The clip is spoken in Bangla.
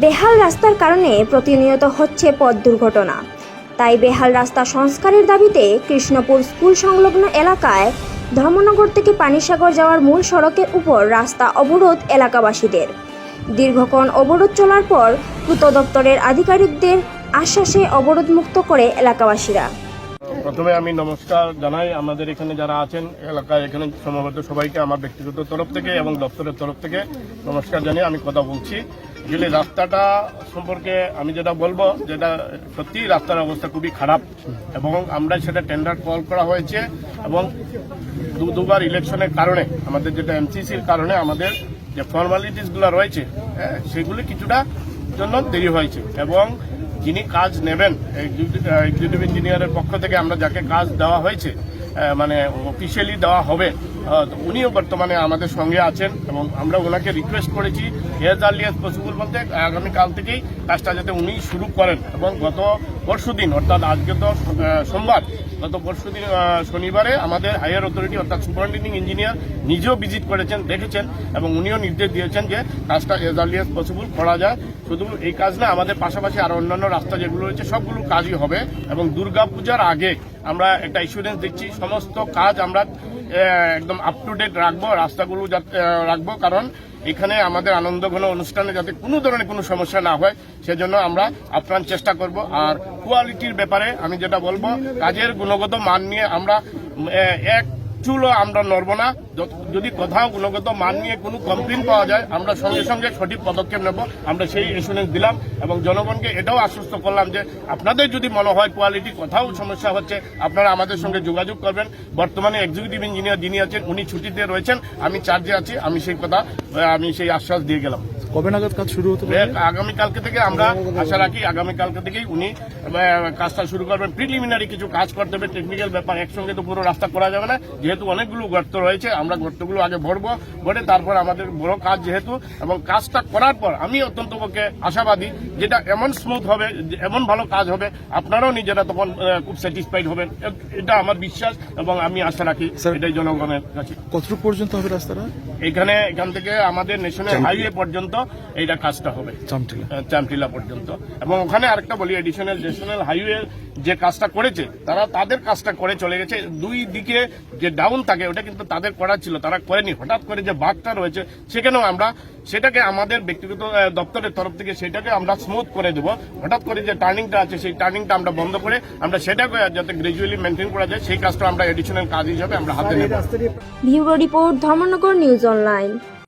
বেহাল রাস্তার কারণে প্রতিনিয়ত হচ্ছে পথ দুর্ঘটনা। তাই বেহাল রাস্তা সংস্কারের দাবিতে কৃষ্ণপুর স্কুল সংলগ্ন এলাকায় ধর্মনগর থেকে পানিসাগর যাওয়ার মূল সড়কের উপর রাস্তা অবরোধ এলাকাবাসীদের। দীর্ঘক্ষণ অবরোধ চলার পর পূর্ত দপ্তরের আধিকারিকদের আশ্বাসে অবরোধ মুক্ত করে এলাকাবাসীরা। প্রথমে আমি নমস্কার জানাই আমাদের এখানে যারা আছেন এলাকায় এখানে সমবেত সবাইকে আমার ব্যক্তিগত তরফ থেকে এবং দপ্তরের তরফ থেকে নমস্কার জানিয়ে আমি কথা বলছি। আসলে রাস্তাটা সম্পর্কে আমি যেটা বলবো, যেটা সত্যি রাস্তার অবস্থা খুবই খারাপ এবং আমরা সেটা টেন্ডার কল করা হয়েছে এবং দুবার ইলেকশনের কারণে আমাদের যেটা এমসিসির কারণে আমাদের যে ফর্মালিটিসগুলো রয়েছে সেগুলি কিছুটা জন্য দেরি হয়েছে এবং যিনি কাজ নেবেন এক্সিকিউটিভ ইঞ্জিনিয়ারের পক্ষ থেকে আমরা যাকে কাজ দেওয়া হয়েছে মানে অফিসিয়ালি দেওয়া হবে উনিও বর্তমানে আমাদের সঙ্গে আছেন এবং আমরা ওনাকে রিকোয়েস্ট করেছি এজ আর্লি এজ পসিবল বলতে আগামীকাল থেকেই কাজটা যাতে উনি শুরু করেন। এবং গত পরশুদিন অর্থাৎ আজকে তো সোমবার, গত পরশুদিন শনিবারে আমাদের হায়ার অথরিটি অর্থাৎ সুপারিনটেন্ডিং ইঞ্জিনিয়ার নিজেও ভিজিট করেছেন, দেখেছেন এবং উনিও নির্দেশ দিয়েছেন যে কাজটা এজ আর্লি এজ পসিবল করা যায়। শুধু এই কাজ না, আমাদের পাশাপাশি আরো অন্যান্য রাস্তা যেগুলো রয়েছে সবগুলো কাজই হবে এবং দুর্গাপূজার আগে আমরা একটা ইস্যুরেন্স দিচ্ছি সমস্ত কাজ আমরা একদম আপ টু ডেট রাখবো, রাস্তাগুলো রাখবো, কারণ এখানে আমাদের আনন্দঘন অনুষ্ঠানে যাতে কোনো ধরনের কোনো সমস্যা না হয় সেজন্য আমরা আপ্রাণ চেষ্টা করব। আর কোয়ালিটির ব্যাপারে আমি যেটা বলবো, কাজের গুণগত মান নিয়ে আমরা এক চুলও আমরা নড়ব না। যদি কোথাও গুণগত মান নিয়ে কোনো কমপ্লেন পাওয়া যায় আমরা সঙ্গে সঙ্গে সঠিক পদক্ষেপ নেব। আমরা সেই ইন্স্যুরেন্স দিলাম এবং জনগণকে এটাও আশ্বস্ত করলাম যে আপনাদের যদি মনে হয় কোয়ালিটি কোথাও সমস্যা হচ্ছে আপনারা আমাদের সঙ্গে যোগাযোগ করবেন। বর্তমানে এক্সিকিউটিভ ইঞ্জিনিয়ার যিনি আছেন উনি ছুটিতে রয়েছেন, আমি চার্জে আছি, আমি সেই আশ্বাস দিয়ে গেলাম। কবে নাগাদ কাজ শুরু হতে পারে? আগামীকালকে থেকে আমরা আশা রাখি আগামীকালকে থেকেই উনি কাজটা শুরু করবেন। প্রিলিমিনারি কিছু কাজ করতে হবে, টেকনিক্যাল ব্যাপার, একসঙ্গে তো পুরো রাস্তা করা যাবে না, যেহেতু অনেকগুলো গর্ত রয়েছে। আমরা গর্তগুলো আগে ভরে তারপর আমাদের বড় কাজ যেহেতু, এবং কাজটা করার পর আমি অত্যন্ত পক্ষে আশাবাদী যেটা এমন স্মুথ হবে, এমন ভালো কাজ হবে আপনারাও নিজেরা তখন খুব স্যাটিসফাইড হবেন। এটা আমার বিশ্বাস এবং আমি আশা রাখি এটাই জনগণের কাছে। কতটুকু পর্যন্ত হবে রাস্তাটা? এখান থেকে আমাদের ন্যাশনাল হাইওয়ে পর্যন্ত এইটা কাজটা হবে, চামটিলা পর্যন্ত। এবং ওখানে আরেকটা বলি, এডিশনাল ন্যাশনাল হাইওয়ে যে কাজটা করেছে তারা তাদের কাজটা করে চলে গেছে। দুই দিকে যে ডাউন থাকে ওটা কিন্তু তাদের করা ছিল, তারা করেনি। হঠাৎ করে যে বাঁকটা রয়েছে সেখানেও আমরা সেটাকে আমাদের ব্যক্তিগত দপ্তরের তরফ থেকে সেটাকে আমরা স্মুথ করে দেবো। হঠাৎ করে যে টার্নিংটা আছে সেই টার্নিংটা আমরা বন্ধ করে আমরা সেটাকে যাতে গ্রাজুয়ালি মেনটেন করা যায় সেই কাজটা আমরা এডিশনাল কাজ হিসাবে আমরা হাতে নেব। Bureau report, Dharmanagar news online.